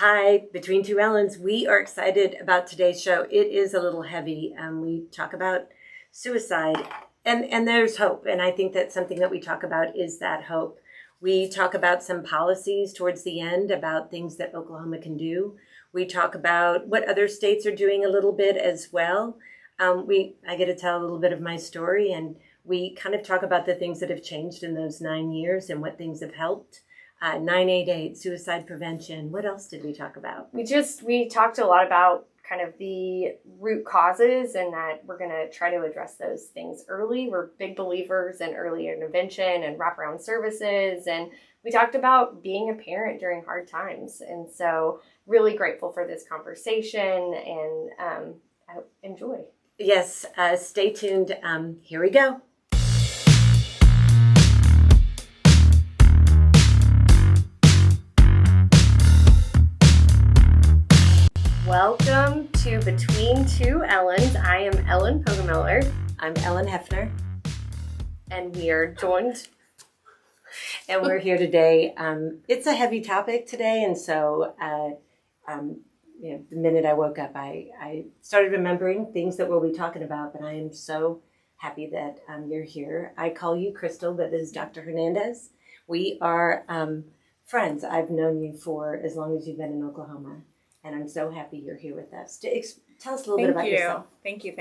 Hi, Between Two Ellens. We are excited about today's show. It is a little heavy. We talk about suicide, and there's hope. And I think that something that we talk about is that hope. We talk about some policies towards the end about things that Oklahoma can do. We talk about what other states are doing a little bit as well. I get to tell a little bit of my story, and we kind of talk about the things that have changed in those 9 years and what things have helped. 988, suicide prevention. What else did we talk about? We talked a lot about kind of the root causes and that we're going to try to address those things early. We're big believers in early intervention and wraparound services. And we talked about being a parent during hard times. And so really grateful for this conversation and enjoy. Yes, stay tuned. Here we go. Welcome to Between Two Ellens. I am Ellen Pogamiller. I'm Ellen Hefner. And we are joined. And we're here today. It's a heavy topic today. And so, the minute I woke up, I started remembering things that we'll be talking about. But I am so happy that you're here. I call you Crystal, but this is Dr. Hernandez. We are friends. I've known you for as long as you've been in Oklahoma. And I'm so happy you're here with us. Tell us a little bit about yourself. Thank you.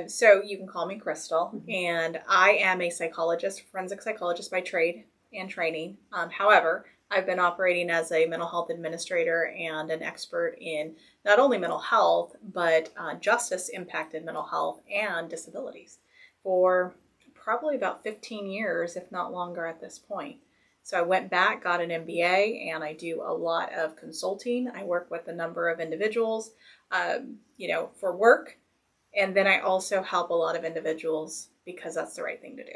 So you can call me Crystal, and I am a psychologist, forensic psychologist by trade and training. However, I've been operating as a mental health administrator and an expert in not only mental health, but justice impacted mental health and disabilities for probably about 15 years, if not longer at this point. So I went back, got an MBA, and I do a lot of consulting. I work with a number of individuals, for work. And then I also help a lot of individuals because that's the right thing to do.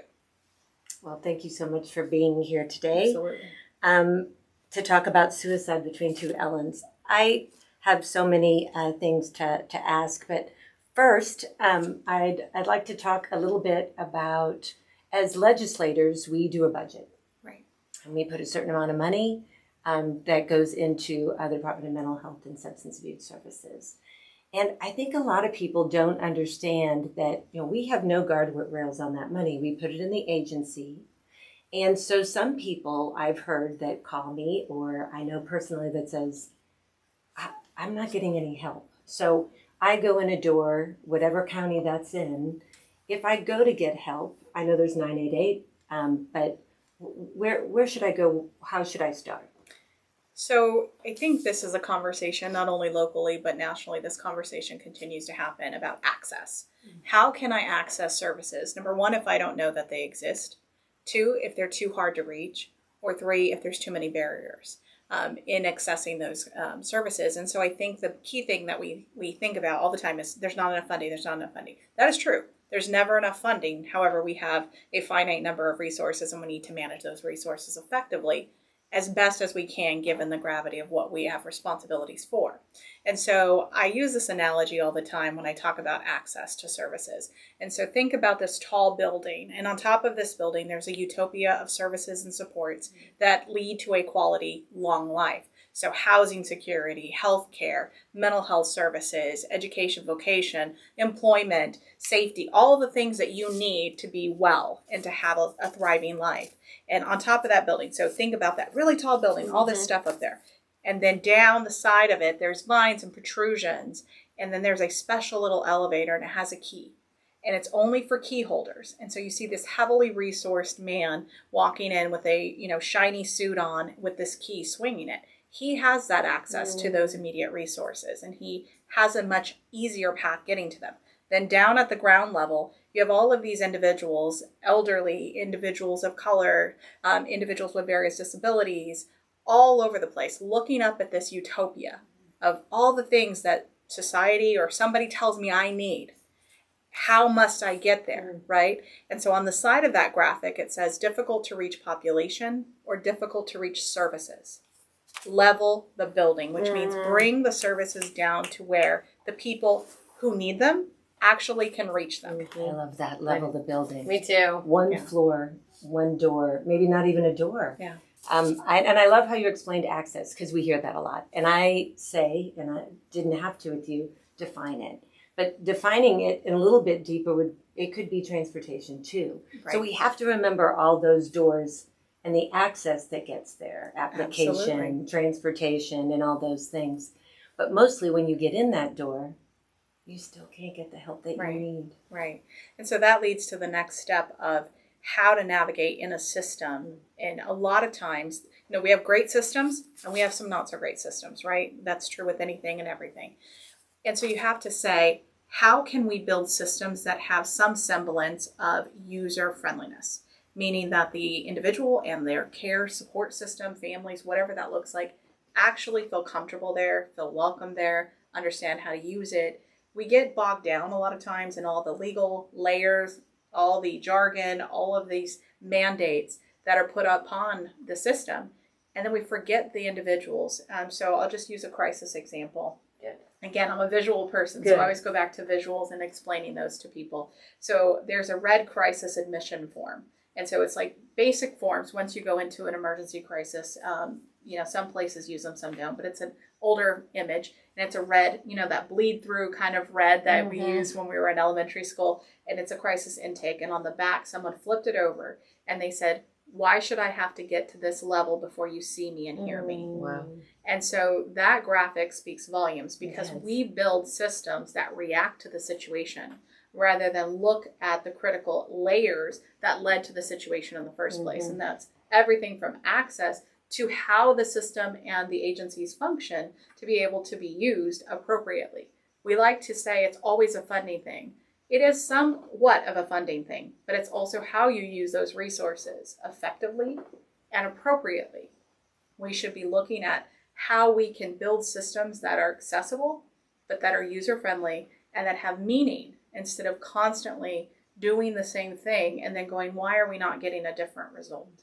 Well, thank you so much for being here today. Absolutely. To talk about suicide between two Ellens. I have so many things to ask, but first, I'd like to talk a little bit about, as legislators, we do a budget. And we put a certain amount of money that goes into the Department of Mental Health and Substance Abuse Services. And I think a lot of people don't understand that, we have no guardrails on that money. We put it in the agency. And so some people I've heard that call me, or I know personally that says, I'm not getting any help. So I go in a door, whatever county that's in. If I go to get help, I know there's 988, but where should I go? How should I start? So I think this is a conversation, not only locally, but nationally, this conversation continues to happen about access. How can I access services? Number one, if I don't know that they exist. Two, if they're too hard to reach. Or three, if there's too many barriers in accessing those services. And so I think the key thing that we think about all the time is there's not enough funding. That is true. There's never enough funding. However, we have a finite number of resources and we need to manage those resources effectively as best as we can, given the gravity of what we have responsibilities for. And so I use this analogy all the time when I talk about access to services. And so think about this tall building, and on top of this building, there's a utopia of services and supports that lead to a quality, long life. So housing security, healthcare, mental health services, education, vocation, employment, safety, all the things that you need to be well and to have a thriving life. And on top of that building, so think about that really tall building, all this stuff up there. And then down the side of it, there's vines and protrusions. And then there's a special little elevator and it has a key. And it's only for key holders. And so you see this heavily resourced man walking in with a shiny suit on with this key swinging it. He has that access to those immediate resources, and he has a much easier path getting to them. Then down at the ground level, you have all of these individuals, elderly, individuals of color, individuals with various disabilities, all over the place, looking up at this utopia of all the things that society or somebody tells me I need. How must I get there, right? And so on the side of that graphic, it says difficult to reach population or difficult to reach services. Level the building, which means bring the services down to where the people who need them actually can reach them. I love that. Level the building. Me too. One floor, one door, maybe not even a door. Yeah. I love how you explained access, because we hear that a lot. And I say, and I didn't have to with you, define it. But defining it in a little bit deeper it could be transportation too. Right. So we have to remember all those doors and the access that gets there, application, Absolutely. transportation, and all those things. But mostly when you get in that door, you still can't get the help that Right. you need. Right. And so that leads to the next step of how to navigate in a system. And a lot of times, we have great systems and we have some not so great systems, right? That's true with anything and everything. And so you have to say, how can we build systems that have some semblance of user friendliness? Meaning that the individual and their care support system, families, whatever that looks like, actually feel comfortable there, feel welcome there, understand how to use it. We get bogged down a lot of times in all the legal layers, all the jargon, all of these mandates that are put upon the system. And then we forget the individuals. So I'll just use a crisis example. Again, I'm a visual person, so I always go back to visuals and explaining those to people. So there's a red crisis admission form. And so it's like basic forms once you go into an emergency crisis. Some places use them, some don't, but it's an older image and it's a red, that bleed through kind of red that we used when we were in elementary school. And it's a crisis intake. And on the back, someone flipped it over and they said, why should I have to get to this level before you see me and hear me? Wow. And so that graphic speaks volumes because Yes. we build systems that react to the situation rather than look at the critical layers that led to the situation in the first place. And that's everything from access to how the system and the agencies function to be able to be used appropriately. We like to say it's always a funding thing. It is somewhat of a funding thing, but it's also how you use those resources effectively and appropriately. We should be looking at how we can build systems that are accessible, but that are user-friendly and that have meaning instead of constantly doing the same thing and then going, why are we not getting a different result?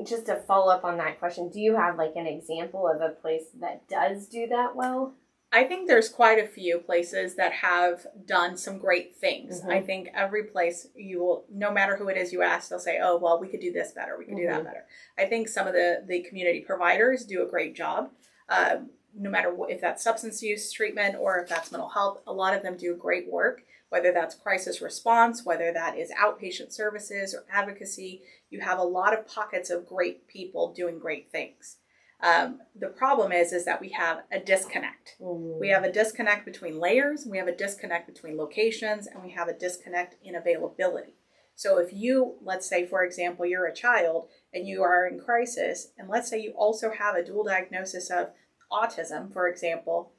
Just to follow up on that question, do you have like an example of a place that does do that well? I think there's quite a few places that have done some great things. I think every place you will, no matter who it is you ask, they'll say, oh, well, we could do this better. We could do that better. I think some of the community providers do a great job. No matter if that's substance use treatment or if that's mental health, a lot of them do great work, whether that's crisis response, whether that is outpatient services or advocacy. You have a lot of pockets of great people doing great things. The problem is that we have a disconnect. We have a disconnect between layers, we have a disconnect between locations, and we have a disconnect in availability. So if you, let's say, for example, you're a child and you are in crisis, and let's say you also have a dual diagnosis of autism, for example,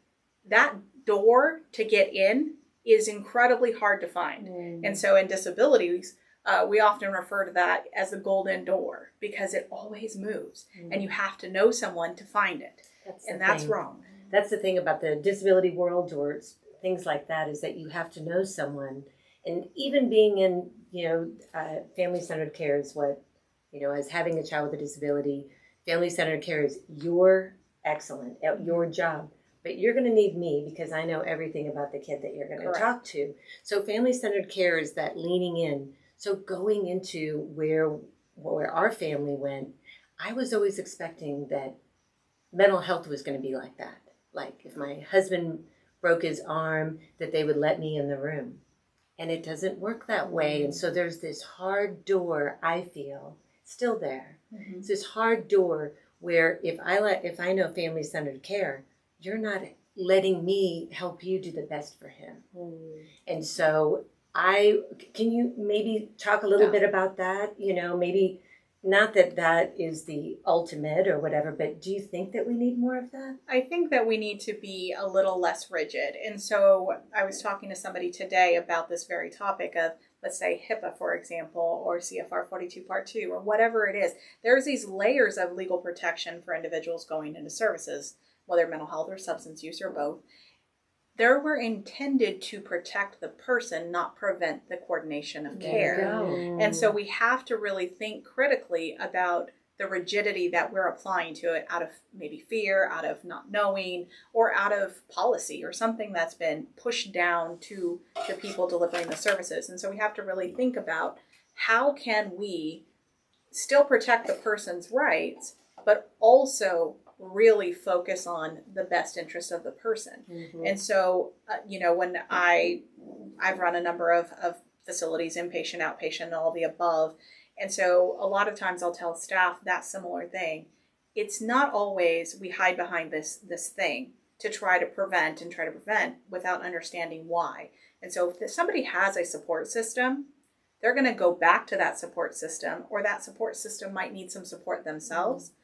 that door to get in is incredibly hard to find. And so in disabilities, we often refer to that as the golden door because it always moves and you have to know someone to find it. That's wrong. That's the thing about the disability world or things like that, is that you have to know someone. And even being in, family-centered care is what, as having a child with a disability, family-centered care is your excellent at your job. But you're going to need me because I know everything about the kid that you're going to talk to. So family-centered care is that leaning in. So going into where our family went, I was always expecting that mental health was going to be like that. Like if my husband broke his arm, that they would let me in the room. And it doesn't work that way. And so there's this hard door, I feel, still there. It's this hard door where if I know family-centered care, you're not letting me help you do the best for him. And so can you maybe talk a little bit about that? Maybe not that is the ultimate or whatever, but do you think that we need more of that? I think that we need to be a little less rigid. And so I was talking to somebody today about this very topic of, let's say, HIPAA, for example, or CFR 42 Part 2, or whatever it is. There's these layers of legal protection for individuals going into services, whether mental health or substance use or both. They were intended to protect the person, not prevent the coordination of care. And so we have to really think critically about the rigidity that we're applying to it out of maybe fear, out of not knowing, or out of policy or something that's been pushed down to people delivering the services. And so we have to really think about how can we still protect the person's rights, but also really focus on the best interest of the person. Mm-hmm. And so, when I've run a number of facilities, inpatient, outpatient, and all the above. And so a lot of times I'll tell staff that similar thing. It's not always we hide behind this thing to try to prevent without understanding why. And so if somebody has a support system, they're going to go back to that support system, or that support system might need some support themselves. Mm-hmm.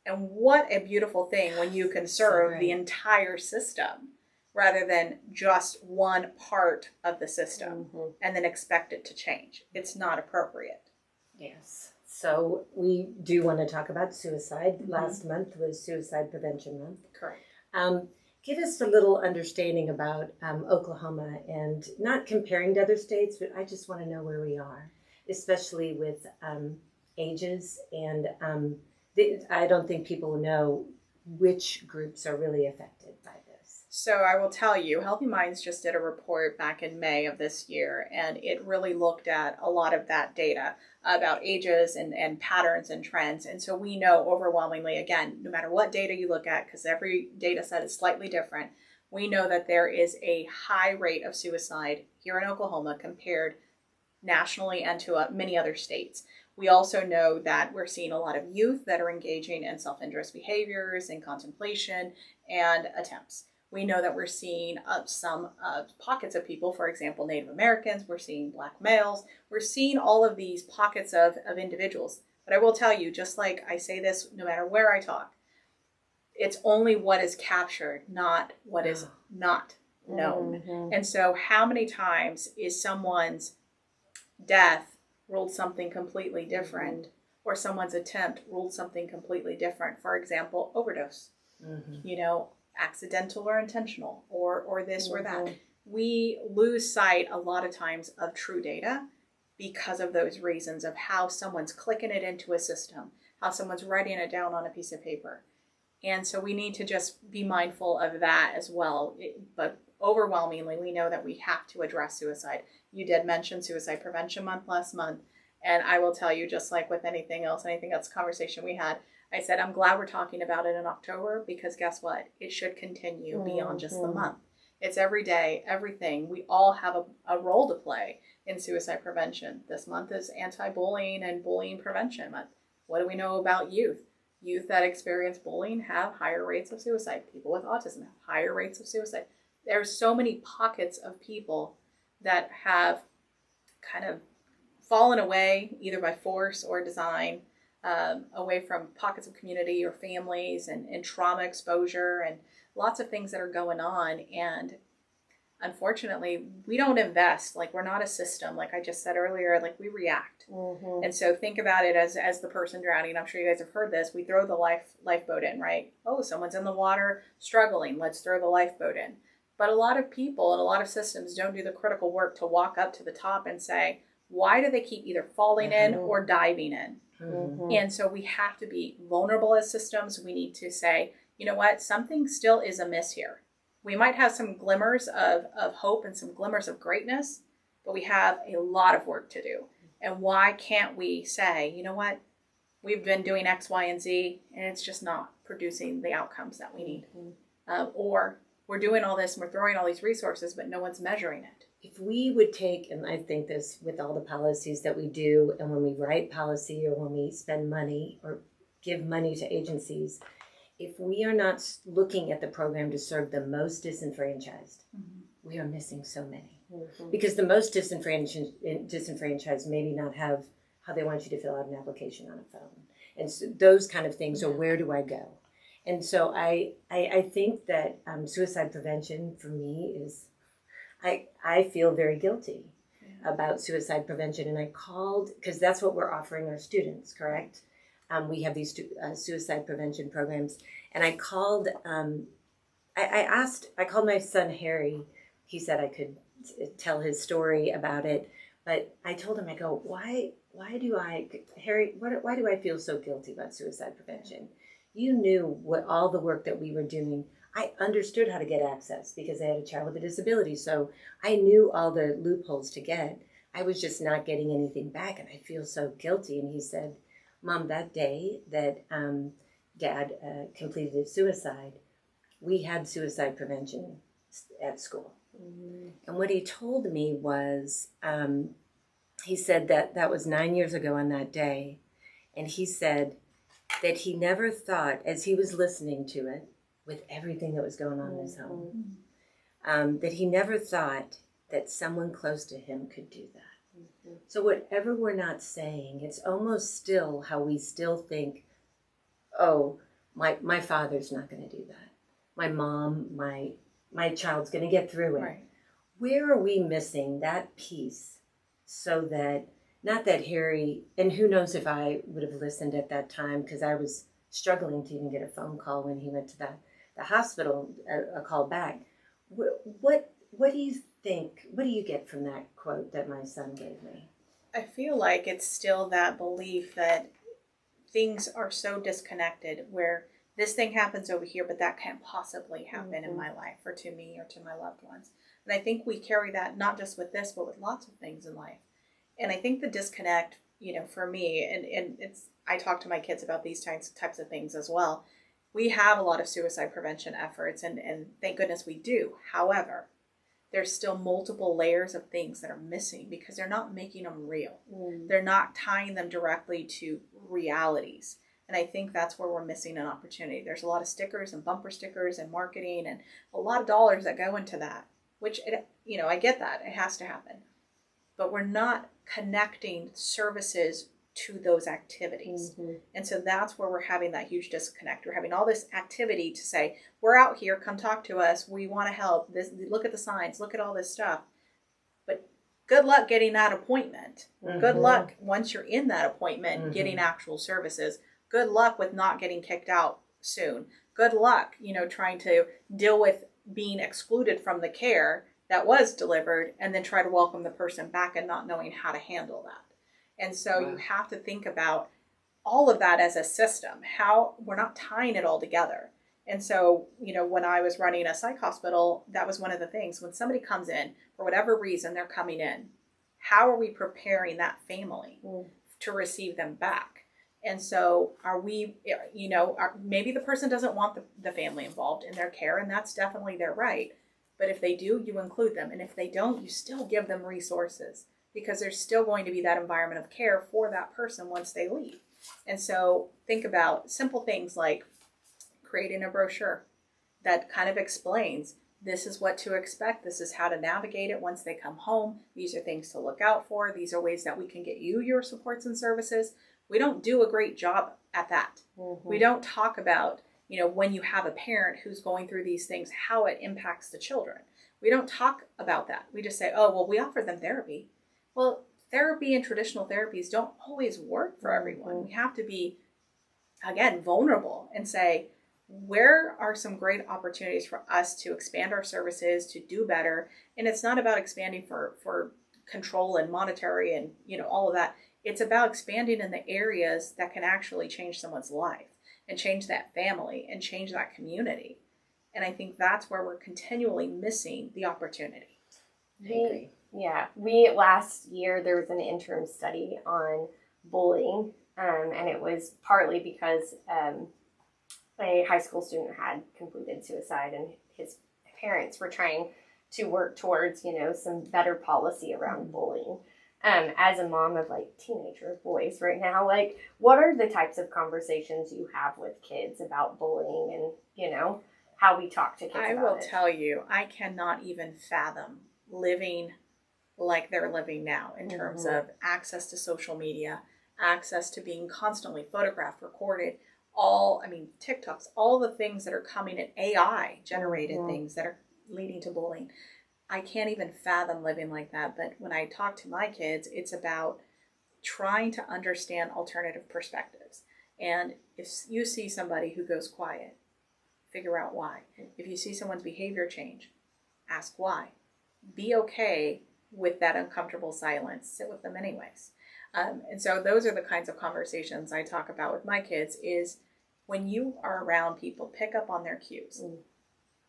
And what a beautiful thing when you can serve the entire system rather than just one part of the system, mm-hmm. and then expect it to change. It's not appropriate. Yes. So we do want to talk about suicide. Mm-hmm. Last month was Suicide Prevention Month. Correct. Give us a little understanding about Oklahoma, and not comparing to other states, but I just want to know where we are, especially with ages. And I don't think people know which groups are really affected by this. So I will tell you, Healthy Minds just did a report back in May of this year, and it really looked at a lot of that data about ages and patterns and trends. And so we know overwhelmingly, again, no matter what data you look at, because every data set is slightly different, we know that there is a high rate of suicide here in Oklahoma compared nationally and to many other states. We also know that we're seeing a lot of youth that are engaging in self-injurious behaviors and contemplation and attempts. We know that we're seeing some pockets of people, for example, Native Americans, we're seeing Black males, we're seeing all of these pockets of individuals. But I will tell you, just like I say this no matter where I talk, it's only what is captured, not what is not known. Mm-hmm. And so how many times is someone's death ruled something completely different, mm-hmm. or someone's attempt ruled something completely different? For example, overdose, mm-hmm. Accidental or intentional, or this mm-hmm. or that. We lose sight a lot of times of true data because of those reasons of how someone's clicking it into a system, how someone's writing it down on a piece of paper. And so we need to just be mindful of that as well. But overwhelmingly, we know that we have to address suicide. You did mention Suicide Prevention Month last month. And I will tell you, just like with anything else conversation we had, I said, I'm glad we're talking about it in October, because guess what? It should continue mm-hmm. beyond just the month. It's every day, everything. We all have a role to play in suicide prevention. This month is anti-bullying and bullying prevention month. What do we know about youth? Youth that experience bullying have higher rates of suicide. People with autism have higher rates of suicide. There's so many pockets of people that have kind of fallen away, either by force or design, away from pockets of community or families and trauma exposure and lots of things that are going on. And unfortunately, we don't invest. Like, we're not a system. Like I just said earlier, like, we react. Mm-hmm. And so think about it as the person drowning. I'm sure you guys have heard this. We throw the lifeboat in, right? Oh, someone's in the water struggling. Let's throw the lifeboat in. But a lot of people and a lot of systems don't do the critical work to walk up to the top and say, why do they keep either falling mm-hmm. in or diving in? Mm-hmm. And so we have to be vulnerable as systems. We need to say, you know what, something still is amiss here. We might have some glimmers of hope and some glimmers of greatness, but we have a lot of work to do. And why can't we say, you know what, we've been doing X, Y, and Z, and it's just not producing the outcomes that we need. Mm-hmm. Or we're doing all this and we're throwing all these resources, but no one's measuring it. If we would take, and I think this with all the policies that we do, and when we write policy or when we spend money or give money to agencies, if we are not looking at the program to serve the most disenfranchised, mm-hmm. we are missing so many. Mm-hmm. Because the most disenfranchised maybe not have how they want you to fill out an application on a phone. And so those kind of things, or where do I go? And so I think that suicide prevention for me is, I feel very guilty about suicide prevention. And I called, because that's what we're offering our students, correct? We have these suicide prevention programs. And I called, I called my son, Harry. He said I could tell his story about it. But I told him, I go, why do I feel so guilty about suicide prevention? You knew what all the work that we were doing. I understood how to get access because I had a child with a disability. So I knew all the loopholes to get. I was just not getting anything back, and I feel so guilty. And he said, Mom, that day that Dad completed his suicide, we had suicide prevention at school. And what he told me was, he said that was 9 years ago on that day. And he said that he never thought, as he was listening to it, with everything that was going on in his home, that he never thought that someone close to him could do that. So whatever we're not saying, it's almost still how we still think, oh, my father's not going to do that. My mom, my child's going to get through it. Right. Where are we missing that piece so that, not that Harry, and who knows if I would have listened at that time, because I was struggling to even get a phone call when he went to the hospital, a call back. What do you think, what do you get from that quote that my son gave me? I feel like it's still that belief that things are so disconnected, where this thing happens over here, but that can't possibly happen in my life or to me or to my loved ones. And I think we carry that not just with this, but with lots of things in life. And I think the disconnect, for me, and it's, I talk to my kids about these types of things as well. We have a lot of suicide prevention efforts, and thank goodness we do. However, there's still multiple layers of things that are missing because they're not making them real. They're not tying them directly to realities. And I think that's where we're missing an opportunity. There's a lot of stickers and bumper stickers and marketing and a lot of dollars that go into that, which, I get that. It has to happen. But we're not connecting services to those activities. And so that's where we're having that huge disconnect. We're having all this activity to say, we're out here, come talk to us. We want to help. Look at the signs, look at all this stuff. But good luck getting that appointment. Good luck once you're in that appointment, getting actual services. Good luck with not getting kicked out soon. Good luck, trying to deal with being excluded from the care that was delivered and then try to welcome the person back and not knowing how to handle that. And so you have to think about all of that as a system, how we're not tying it all together. And so, when I was running a psych hospital, that was one of the things. When somebody comes in, for whatever reason they're coming in, how are we preparing that family to receive them back? And so are we, maybe the person doesn't want the family involved in their care, and that's definitely their right. But if they do, you include them. And if they don't, you still give them resources, because there's still going to be that environment of care for that person once they leave. And so think about simple things like creating a brochure that kind of explains, this is what to expect. This is how to navigate it once they come home. These are things to look out for. These are ways that we can get you your supports and services. We don't do a great job at that. We don't talk about, when you have a parent who's going through these things, how it impacts the children. We don't talk about that. We just say, oh, well, we offer them therapy. Well, therapy and traditional therapies don't always work for everyone. We have to be, again, vulnerable and say, where are some great opportunities for us to expand our services, to do better? And it's not about expanding for control and monetary and, all of that. It's about expanding in the areas that can actually change someone's life and change that family and change that community. And I think that's where we're continually missing the opportunity. I agree. We last year there was an interim study on bullying, and it was partly because a high school student had completed suicide, and his parents were trying to work towards some better policy around bullying. As a mom of teenager boys right now, what are the types of conversations you have with kids about bullying and how we talk to kids about it? I will tell you, I cannot even fathom living like they're living now in terms of access to social media, access to being constantly photographed, recorded, TikToks, all the things that are coming in, AI generated things that are leading to bullying. I can't even fathom living like that. But when I talk to my kids, it's about trying to understand alternative perspectives. And if you see somebody who goes quiet, figure out why. If you see someone's behavior change, ask why. Be okay with that uncomfortable silence. Sit with them anyways. And so those are the kinds of conversations I talk about with my kids, is when you are around people, pick up on their cues.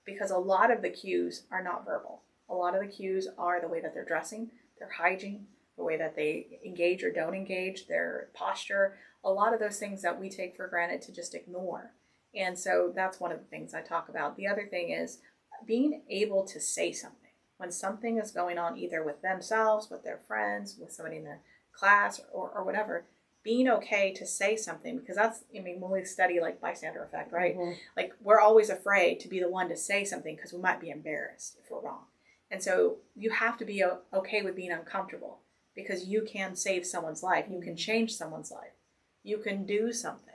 Because a lot of the cues are not verbal. A lot of the cues are the way that they're dressing, their hygiene, the way that they engage or don't engage, their posture. a lot of those things that we take for granted to just ignore. And so that's one of the things I talk about. The other thing is being able to say something when something is going on, either with themselves, with their friends, with somebody in their class, or whatever. Being okay to say something, because that's, I mean, when we study like bystander effect, right? Mm-hmm. Like we're always afraid to be the one to say something because we might be embarrassed if we're wrong. And so you have to be okay with being uncomfortable, because you can save someone's life. You can change someone's life. You can do something.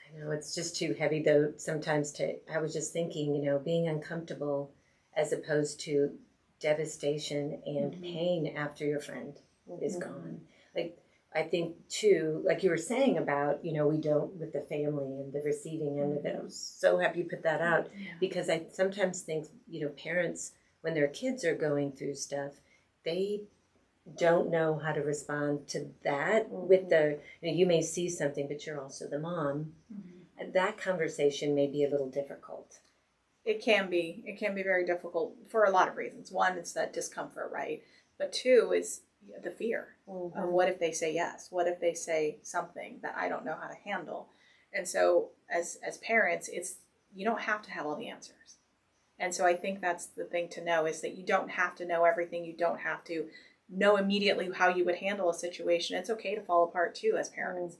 I know it's just too heavy though sometimes I was just thinking, being uncomfortable as opposed to devastation and pain after your friend is gone. Like, I think too, like you were saying about, we don't, with the family and the receiving end of it. I'm so happy you put that out, because I sometimes think, parents, when their kids are going through stuff, they don't know how to respond to that with the, you may see something, but you're also the mom. That conversation may be a little difficult. It can be very difficult for a lot of reasons. One, it's that discomfort, right? But two is the fear of what if they say yes? What if they say something that I don't know how to handle? And so as parents, you don't have to have all the answers. And so I think that's the thing to know, is that you don't have to know everything. You don't have to know immediately how you would handle a situation. It's okay to fall apart too as parents.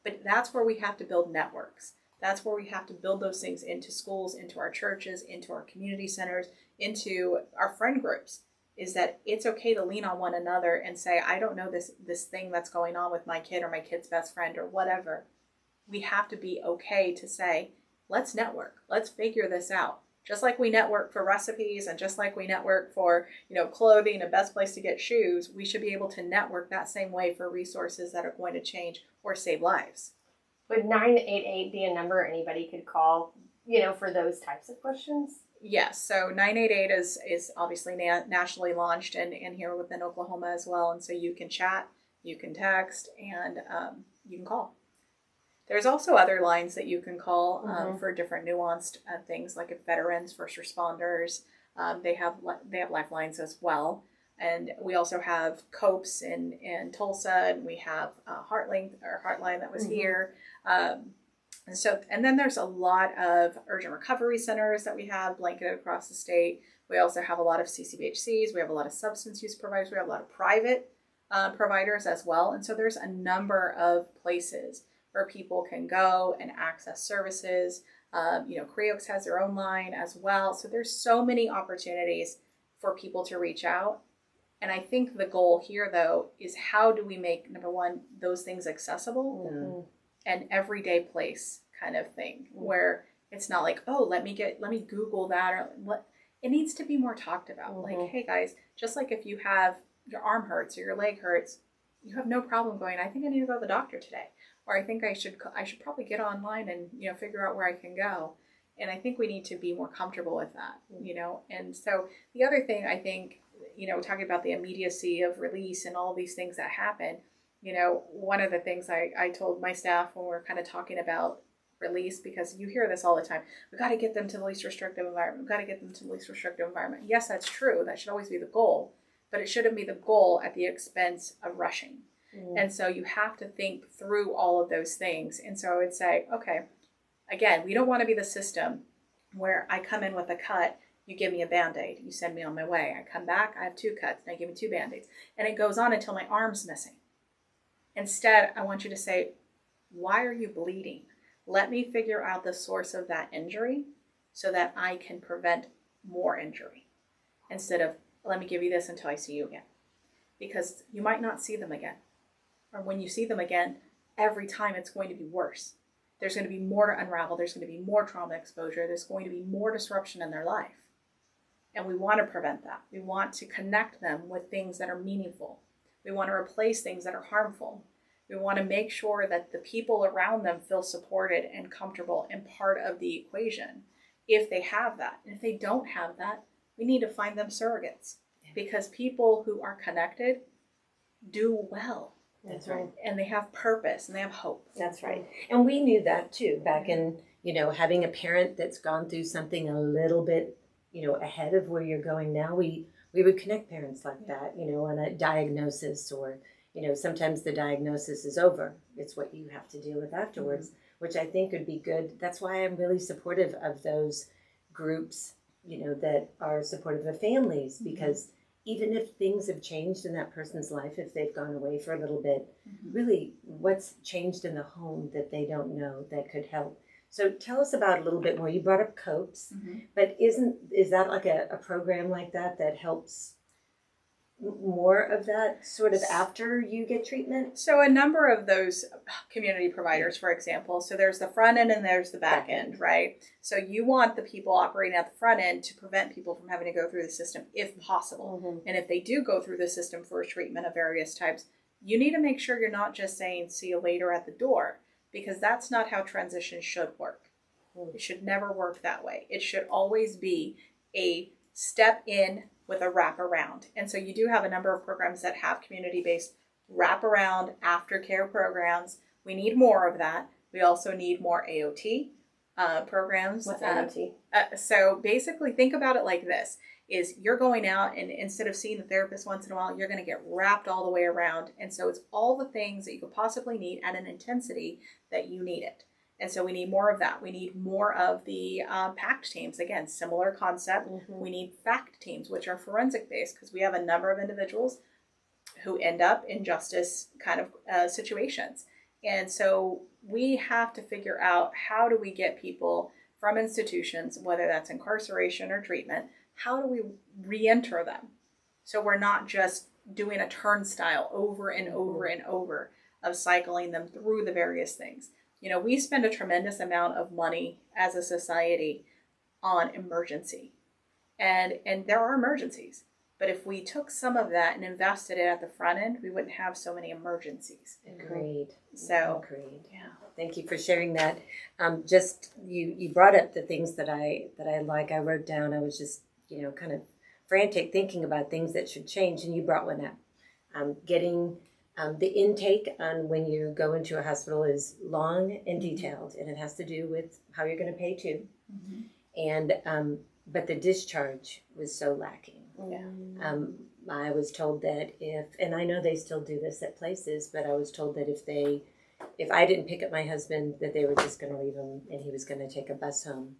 But that's where we have to build networks. That's where we have to build those things into schools, into our churches, into our community centers, into our friend groups, is that it's okay to lean on one another and say, I don't know this thing that's going on with my kid or my kid's best friend or whatever. We have to be okay to say, let's network. Let's figure this out. Just like we network for recipes, and just like we network for, clothing, a best place to get shoes, we should be able to network that same way for resources that are going to change or save lives. Would 988 be a number anybody could call, for those types of questions? Yes. So 988 is obviously nationally launched and here within Oklahoma as well. And so you can chat, you can text, and you can call. There's also other lines that you can call for different nuanced things, like if veterans, first responders, they have lifelines as well. And we also have COPES in Tulsa, and we have Heartline that was here. And then there's a lot of urgent recovery centers that we have blanketed across the state. We also have a lot of CCBHCs. We have a lot of substance use providers. We have a lot of private providers as well. And so there's a number of places where people can go and access services. Creox has their own line as well. So there's so many opportunities for people to reach out. And I think the goal here, though, is how do we make, number one, those things accessible and everyday place kind of thing, where it's not like, oh, let me Google that, or it needs to be more talked about. Like, hey guys, just like if you have your arm hurts or your leg hurts, you have no problem going, I think I need to go to the doctor today, or I think I should probably get online and figure out where I can go. And I think we need to be more comfortable with that, And so the other thing, I think, talking about the immediacy of release and all these things that happen, one of the things I told my staff when we're kind of talking about release, because you hear this all the time, we got to get them to the least restrictive environment. We got to get them to the least restrictive environment. Yes, that's true. That should always be the goal, but it shouldn't be the goal at the expense of rushing. And so you have to think through all of those things. And so I would say, okay, again, we don't want to be the system where I come in with a cut, you give me a Band-Aid, you send me on my way. I come back, I have 2 cuts, now give me 2 Band-Aids. And it goes on until my arm's missing. Instead, I want you to say, why are you bleeding? Let me figure out the source of that injury so that I can prevent more injury. Instead of, let me give you this until I see you again. Because you might not see them again. Or when you see them again, every time it's going to be worse. There's going to be more to unravel. There's going to be more trauma exposure. There's going to be more disruption in their life. And we want to prevent that. We want to connect them with things that are meaningful. We want to replace things that are harmful. We want to make sure that the people around them feel supported and comfortable and part of the equation if they have that. And if they don't have that, we need to find them surrogates, because people who are connected do well. That's right. And they have purpose and they have hope. That's right. And we knew that too back in, having a parent that's gone through something a little bit, ahead of where you're going now. We would connect parents like that, on a diagnosis or, sometimes the diagnosis is over. It's what you have to deal with afterwards, which I think would be good. That's why I'm really supportive of those groups, that are supportive of families, because even if things have changed in that person's life, if they've gone away for a little bit, really what's changed in the home that they don't know that could help. So tell us about a little bit more. You brought up COPES, but is that like a program like that helps more of that sort of after you get treatment? So a number of those community providers, for example, so there's the front end and there's the back end, right? So you want the people operating at the front end to prevent people from having to go through the system if possible. And if they do go through the system for treatment of various types, you need to make sure you're not just saying, see you later at the door, because that's not how transition should work. It should never work that way. It should always be a step in with a wraparound. And so you do have a number of programs that have community-based wraparound aftercare programs. We need more of that. We also need more AOT programs. What's AOT? So basically think about it like this, is you're going out and instead of seeing the therapist once in a while, you're going to get wrapped all the way around. And so it's all the things that you could possibly need at an intensity that you need it. And so we need more of that. We need more of the PACT teams. Again, similar concept. We need FACT teams, which are forensic based, because we have a number of individuals who end up in justice kind of situations. And so we have to figure out, how do we get people from institutions, whether that's incarceration or treatment, how do we re-enter them? So we're not just doing a turnstile over and over and over of cycling them through the various things. We spend a tremendous amount of money as a society on emergency. And there are emergencies. But if we took some of that and invested it at the front end, we wouldn't have so many emergencies. Agreed. Agreed. Yeah. Thank you for sharing that. Just you brought up the things that I like. I wrote down. I was just kind of frantic thinking about things that should change, and you brought one up. Getting the intake on when you go into a hospital is long and detailed, and it has to do with how you're going to pay too. And but the discharge was so lacking. I was told that and I know they still do this at places, but I was told that if I didn't pick up my husband, that they were just going to leave him and he was going to take a bus home,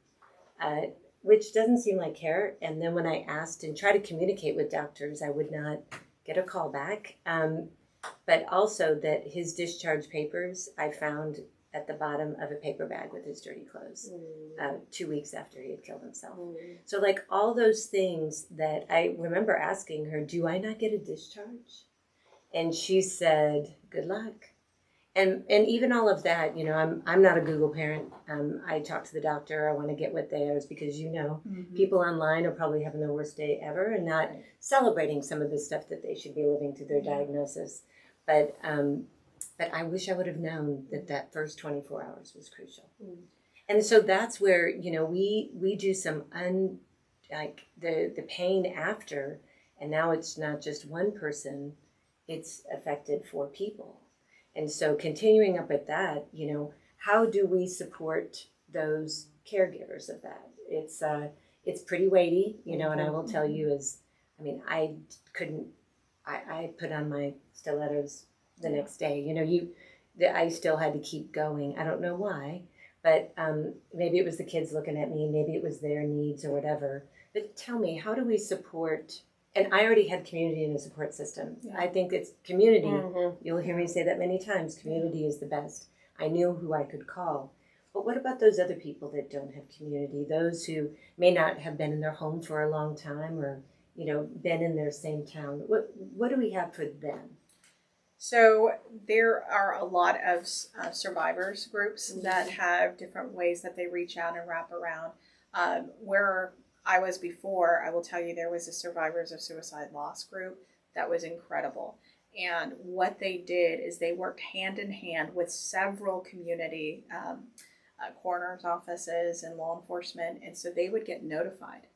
which doesn't seem like care. And then when I asked and tried to communicate with doctors, I would not get a call back. But also that his discharge papers I found at the bottom of a paper bag with his dirty clothes 2 weeks after he had killed himself. So like all those things that I remember asking her, do I not get a discharge? And she said, good luck. And even all of that, I'm not a Google parent. I talk to the doctor. I want to get what theirs, because people online are probably having the worst day ever and not celebrating some of the stuff that they should be living through their diagnosis. But I wish I would have known that first 24 hours was crucial. And so that's where we do some the pain after, and now it's not just one person, it's affected 4 people. And so continuing up at that, how do we support those caregivers of that? It's pretty weighty, and I will tell you I put on my stilettos the next day. I still had to keep going. I don't know why, but maybe it was the kids looking at me, maybe it was their needs or whatever. But tell me, how do we support? And I already had community in a support system. I think it's community. You'll hear me say that many times. Community is the best. I knew who I could call. But what about those other people that don't have community? Those who may not have been in their home for a long time, or been in their same town. What do we have for them? So there are a lot of survivors groups that have different ways that they reach out and wrap around. Where I was before, I will tell you, there was a survivors of suicide loss group that was incredible. And what they did is they worked hand in hand with several community coroner's offices and law enforcement. And so they would get notified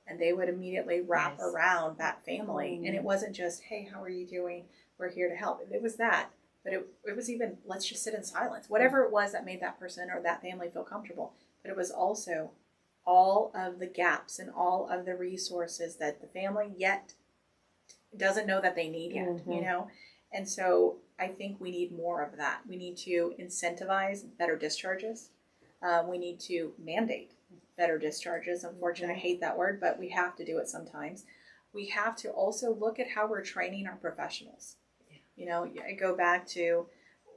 and they would immediately wrap around that family. And it wasn't just, hey, how are you doing? We're here to help. It was that. But it was even, let's just sit in silence. Whatever it was that made that person or that family feel comfortable. But it was also all of the gaps and all of the resources that the family yet doesn't know that they need yet, And so I think we need more of that. We need to incentivize better discharges. We need to mandate better discharges. Unfortunately, I hate that word, but we have to do it sometimes. We have to also look at how we're training our professionals. You know, I go back to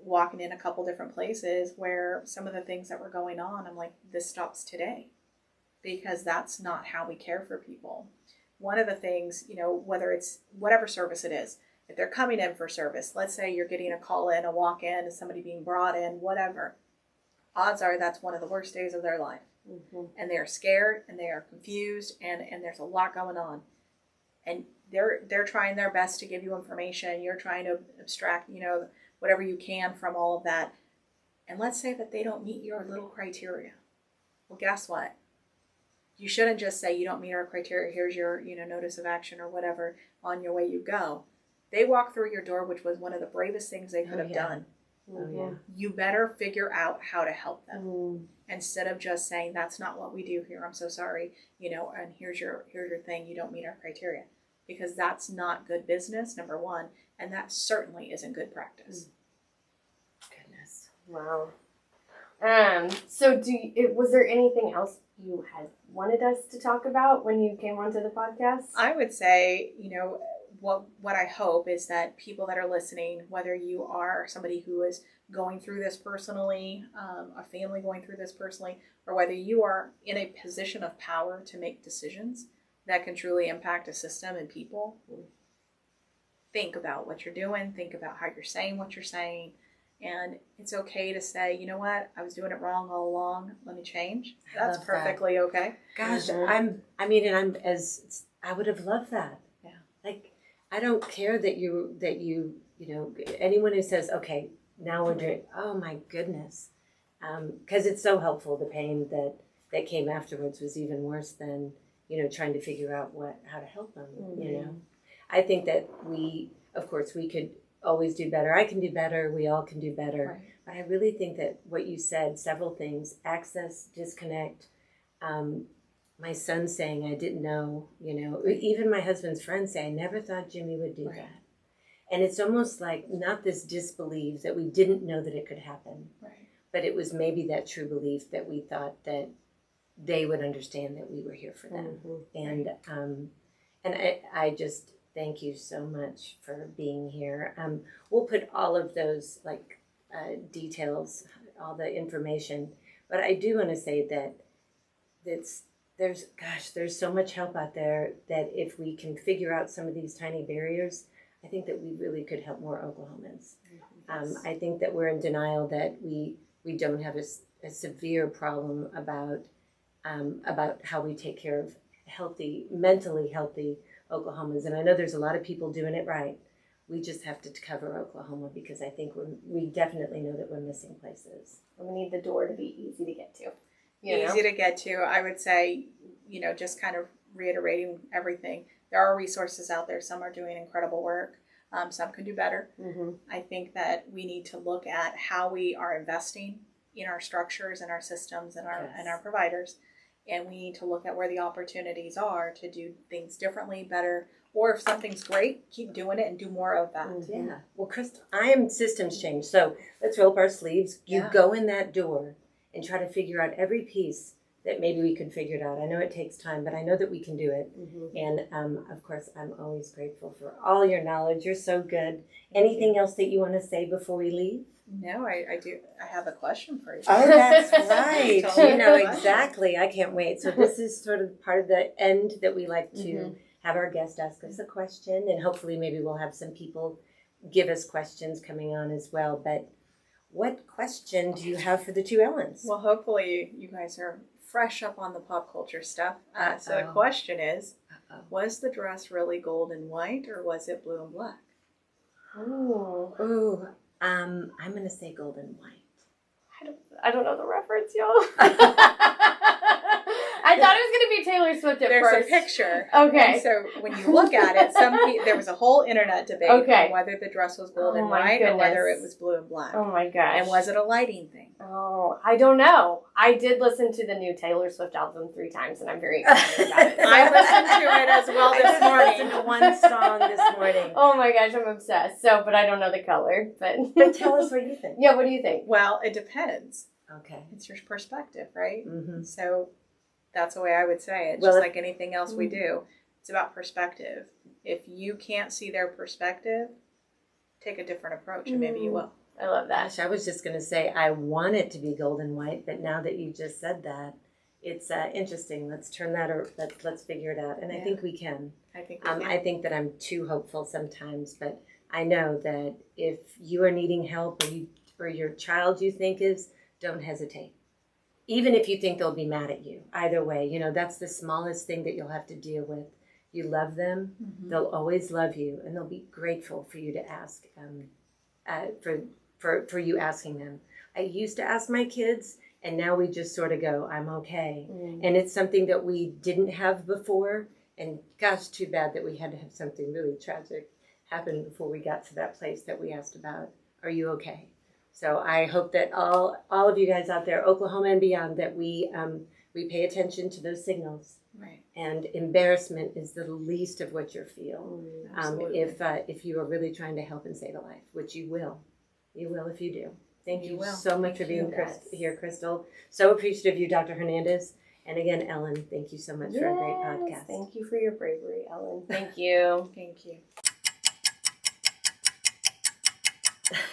walking in a couple different places where some of the things that were going on, I'm like, this stops today, because that's not how we care for people. One of the things, you know, whether it's whatever service it is, if they're coming in for service, let's say you're getting a call in, a walk in, somebody being brought in, whatever, odds are that's one of the worst days of their life. And they are scared and they are confused, and there's a lot going on. And they're trying their best to give you information. You're trying to abstract, you know, whatever you can from all of that. And let's say that they don't meet your little criteria. Well, guess what? You shouldn't just say you don't meet our criteria. Here's your, you know, notice of action or whatever. On your way you go. They walk through your door, which was one of the bravest things they could have done. You better figure out how to help them instead of just saying that's not what we do here. I'm so sorry, you know, and here's your thing. You don't meet our criteria, because that's not good business, number one, and that certainly isn't good practice. Goodness. Wow. So was there anything else you had wanted us to talk about when you came onto the podcast? I would say, you know, what I hope is that people that are listening, whether you are somebody who is going through this personally, a family going through this personally, or whether you are in a position of power to make decisions that can truly impact a system and people, think about what you're doing, think about how you're saying what you're saying. And it's okay to say, you know what, I was doing it wrong all along. Let me change. That's perfectly okay. Gosh, I would have loved that. Yeah. Like, I don't care that you know, anyone who says, okay, now we're doing, oh my goodness. Because it's so helpful. The pain that came afterwards was even worse than, you know, trying to figure out how to help them, you know. I think that of course, we could always do better. I can do better. We all can do better. Right. But I really think that what you said, several things, access, disconnect, my son saying, I didn't know, you know, even my husband's friends say, I never thought Jimmy would do that. And it's almost like not this disbelief that we didn't know that it could happen, but it was maybe that true belief that we thought that they would understand that we were here for them. And I just thank you so much for being here. We'll put all of those details, all the information, but I do want to say that there's so much help out there that if we can figure out some of these tiny barriers, I think that we really could help more Oklahomans. I think that we're in denial that we don't have a severe problem about how we take care of mentally healthy Oklahomans. And I know there's a lot of people doing it right. We just have to cover Oklahoma, because I think we definitely know that we're missing places. And we need the door to be easy to get to. Easy to get to. I would say, you know, just kind of reiterating everything. There are resources out there. Some are doing incredible work. Some can do better. I think that we need to look at how we are investing in our structures and our systems and our providers. And we need to look at where the opportunities are to do things differently, better, or if something's great, keep doing it and do more of that. Yeah. Well, Crystal, I am systems change. So let's roll up our sleeves. You go in that door and try to figure out every piece that maybe we could figure it out. I know it takes time, but I know that we can do it. And of course, I'm always grateful for all your knowledge. You're so good. Anything else that you want to say before we leave? No, I do. I have a question for you. Oh, that's right. You know, exactly. I can't wait. So this is sort of part of the end that we like to have our guest ask us a question, and hopefully maybe we'll have some people give us questions coming on as well. But what question do you have for the two Ellens? Well, hopefully you guys are fresh up on the pop culture stuff. So the question is, was the dress really gold and white, or was it blue and black? Ooh. I'm going to say gold and white. I don't know the reference, y'all. I thought it was going to be Taylor Swift at There's first. a picture. Okay. And so when you look at it, there was a whole internet debate on whether the dress was gold and white or whether it was blue and black. Oh my gosh. And was it a lighting thing? Oh, I don't know. I did listen to the new Taylor Swift album 3 times, and I'm very excited about it. I listened to it as well this morning. I listened to one song this morning. Oh my gosh, I'm obsessed. So, but I don't know the color. But tell us what you think. Yeah, what do you think? Well, it depends. Okay. It's your perspective, right? Mm-hmm. So that's the way I would say it. Well, Just like anything else we do, it's about perspective. If you can't see their perspective, take a different approach, and maybe you will. I love that. Gosh, I was just going to say I want it to be gold and white, but now that you just said that, it's interesting. Let's turn that, or let's figure it out, and I think we can. I think we can. I think that I'm too hopeful sometimes, but I know that if you are needing help, or your child you think is, don't hesitate. Even if you think they'll be mad at you, either way, that's the smallest thing that you'll have to deal with. You love them; they'll always love you, and they'll be grateful for you to ask. For you asking them. I used to ask my kids, and now we just sort of go, I'm okay. And it's something that we didn't have before. And gosh, too bad that we had to have something really tragic happen before we got to that place that we asked about, are you okay? So I hope that all of you guys out there, Oklahoma and beyond, that we pay attention to those signals. Right. And embarrassment is the least of what you feel. If you are really trying to help and save a life, which you will. You will if you do. Thank you so much for being here, Crystal. So appreciative of you, Dr. Hernandez. And again, Ellen, thank you so much for a great podcast. Thank you for your bravery, Ellen. Thank you. Thank you.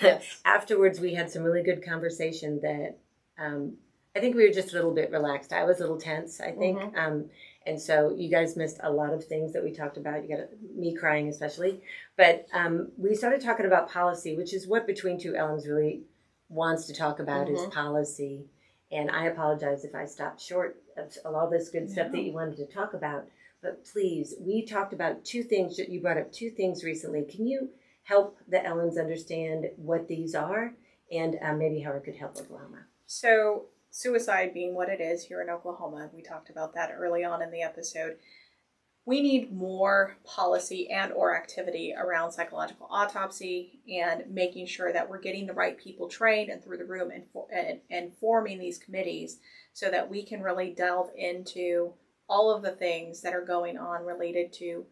Yes. Afterwards, we had some really good conversation that I think we were just a little bit relaxed. I was a little tense, I think. And so you guys missed a lot of things that we talked about. You got me crying especially. But we started talking about policy, which is what Between Two Ellens really wants to talk about is policy. And I apologize if I stopped short of all this good stuff that you wanted to talk about. But please, we talked about 2 things. You brought up 2 things recently. Can you help the Ellens understand what these are and maybe how it could help Oklahoma? So suicide being what it is here in Oklahoma, we talked about that early on in the episode. We need more policy and or activity around psychological autopsy and making sure that we're getting the right people trained and through the room and forming these committees so that we can really delve into all of the things that are going on related to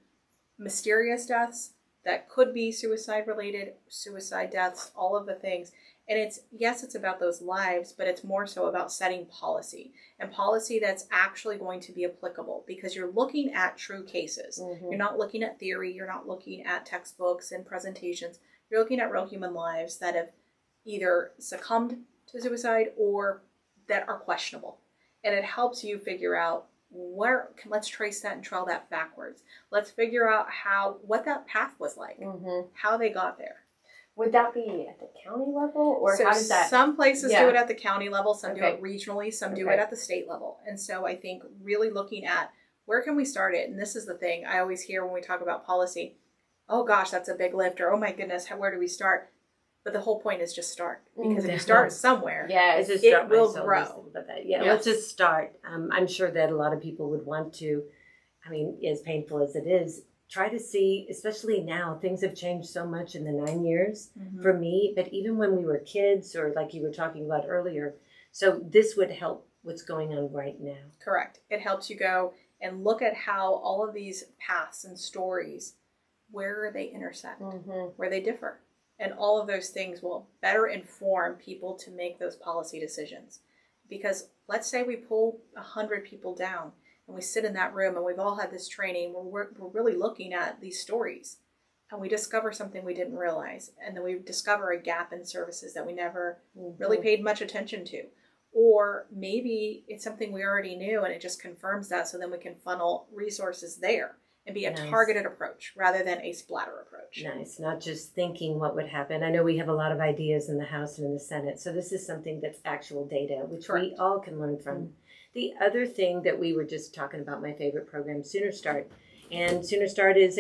mysterious deaths that could be suicide related, suicide deaths, all of the things. And it's about those lives, but it's more so about setting policy and policy that's actually going to be applicable because you're looking at true cases. You're not looking at theory. You're not looking at textbooks and presentations. You're looking at real human lives that have either succumbed to suicide or that are questionable. And it helps you figure out let's trace that and trail that backwards. Let's figure out what that path was like, how they got there. Would that be at the county level, or how does that? Some places do it at the county level, some do it regionally, some do it at the state level. And so I think really looking at where can we start it? And this is the thing I always hear when we talk about policy. Oh gosh, that's a big lift, or oh my goodness, where do we start? But the whole point is just start. Because if you start somewhere, it will grow. Let's just start. I'm sure that a lot of people would want to, as painful as it is, try to see, especially now, things have changed so much in the 9 years for me, but even when we were kids or like you were talking about earlier. So this would help what's going on right now. Correct. It helps you go and look at how all of these paths and stories, where they intersect, where they differ. And all of those things will better inform people to make those policy decisions. Because let's say we pull 100 people down and we sit in that room and we've all had this training where we're really looking at these stories and we discover something we didn't realize. And then we discover a gap in services that we never really paid much attention to. Or maybe it's something we already knew and it just confirms that, so then we can funnel resources there and be a targeted approach rather than a splatter approach. Nice. Not just thinking what would happen. I know we have a lot of ideas in the House and in the Senate. So this is something that's actual data, which we all can learn from. The other thing that we were just talking about, my favorite program, Sooner Start. And Sooner Start is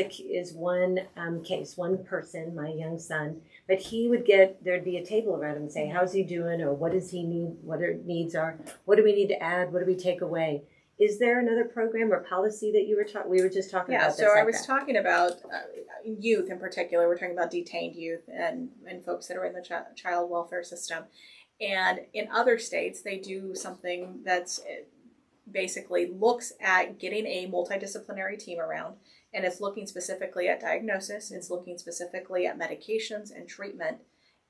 one case, one person, my young son. But there'd be a table around him and say, how's he doing? Or what does he need? What our needs are? What do we need to add? What do we take away? is there another program or policy that we were just talking about? So I was talking about youth in particular. We're talking about detained youth and folks that are in the child welfare system. And in other states, they do something that's basically looks at getting a multidisciplinary team around, and it's looking specifically at diagnosis, it's looking specifically at medications and treatment,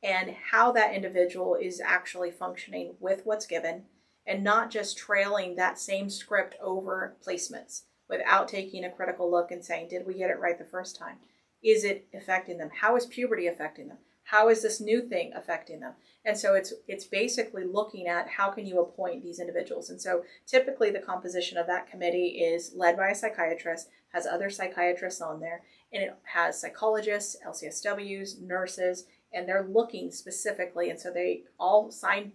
and how that individual is actually functioning with what's given, and not just trailing that same script over placements without taking a critical look and saying, did we get it right the first time? Is it affecting them? How is puberty affecting them? How is this new thing affecting them? And so it's basically looking at how can you appoint these individuals. And so typically the composition of that committee is led by a psychiatrist, has other psychiatrists on there, and it has psychologists, LCSWs, nurses, and they're looking specifically. And so they all sign,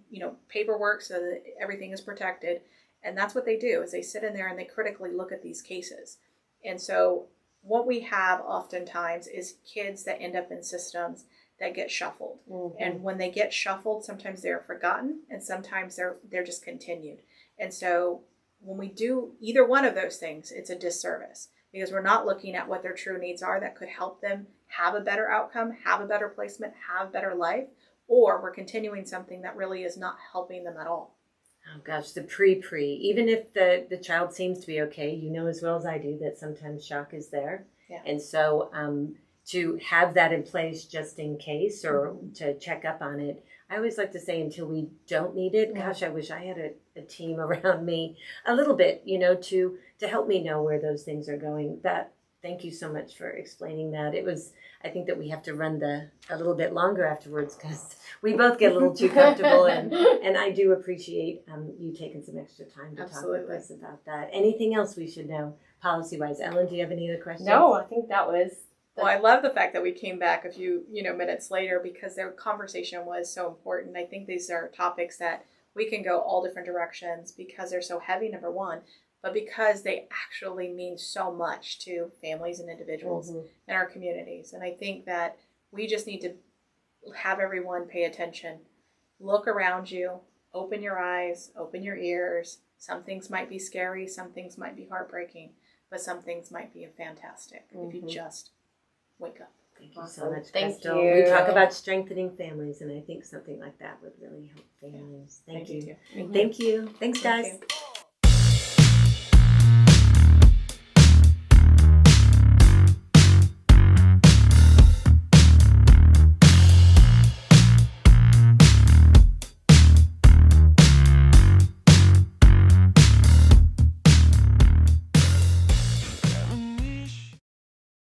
paperwork so that everything is protected. And that's what they do, is they sit in there and they critically look at these cases. And so what we have oftentimes is kids that end up in systems that get shuffled. Mm-hmm. And when they get shuffled, sometimes they're forgotten and sometimes they're just continued. And so when we do either one of those things, it's a disservice because we're not looking at what their true needs are that could help them have a better outcome, have a better placement, have a better life, or we're continuing something that really is not helping them at all. Oh gosh, the pre, even if the child seems to be okay, you know as well as I do that sometimes shock is there. Yeah. And so to have that in place just in case or to check up on it, I always like to say until we don't need it, gosh, I wish I had a team around me a little bit, to help me know where those things are going. Thank you so much for explaining that. I think that we have to run a little bit longer afterwards because we both get a little too comfortable and I do appreciate you taking some extra time to talk with us about that. Anything else we should know policy-wise? Ellen, do you have any other questions? No, I think that was... Well, I love the fact that we came back a few, minutes later because their conversation was so important. I think these are topics that we can go all different directions because they're so heavy, number one, but because they actually mean so much to families and individuals in our communities. And I think that we just need to have everyone pay attention. Look around you, open your eyes, open your ears. Some things might be scary, some things might be heartbreaking, but some things might be fantastic if you just wake up. Thank you so much, Thank Crystal. you. We talk about strengthening families, and I think something like that would really help families. Thank you. Thank you. Thank you. Thanks, guys. Thank you.